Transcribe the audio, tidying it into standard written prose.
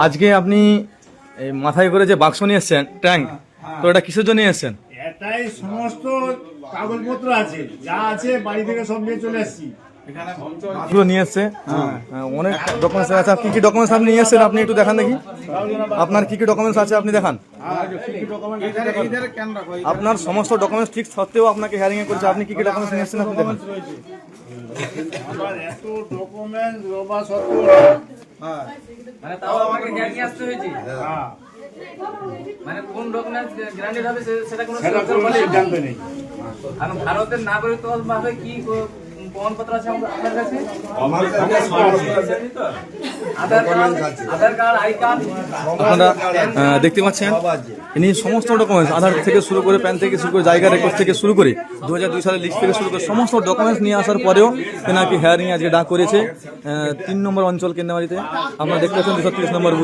আজকে আপনি এই মাথায় করে যে বাক্স নিয়ে এসছেন ট্যাঙ্ক, তো এটা কিসের জন্য নিয়ে এসছেন? এটাই সমস্ত কাগজপত্র আছে, যা আছে বাড়ি থেকে সব নিয়ে চলে এসেছি। এগুলো নিয়ে এসছে, অনেক ডকুমেন্টস আছে। কি কি ডকুমেন্টস আপনি নিয়ে এসছেন আপনি একটু দেখান দেখি। আপনার কি কি ডকুমেন্টস আছে আপনি দেখান। আপনার সমস্ত ডকুমেন্টস ঠিক সত্ত্বেও আপনাকে হিয়ারিং এ করেছে, আপনি কি কি ডকুমেন্টস নিয়ে এসছেন আপনি দেখান। আমার এত ডকুমেন্ট রবা সত্ত্বেও মানে তাও আমাকে হিয়ারিং আসতে হয়েছে। হ্যাঁ, মানে কোন ডকুমেন্টস গ্রান্টেড হবে সেটা কোনো সেটা কোনো সিদ্ধান্ত নেই। আর ভারতের নাগরিকত্ব ভাবে কি প্রমাণপত্র আছে আপনার কাছে? আধার কার্ড, আই কার্ড। আপনারা দেখতে পাচ্ছেন ইনি সমস্ত ডকুমেন্টস, আধার থেকে শুরু করে প্যান থেকে শুরু করে জায়গা রেকর্ড থেকে শুরু করে 2002 সালের লিস্ট থেকে শুরু করে সমস্ত ডকুমেন্টস নিয়ে আসার পরেও তেনাকে হিয়ারিং আজকে ডাক করেছে 3 নম্বর অঞ্চল কেন্দ্রবাড়িতে। আপনারা দেখতে পাচ্ছেন 230 নম্বর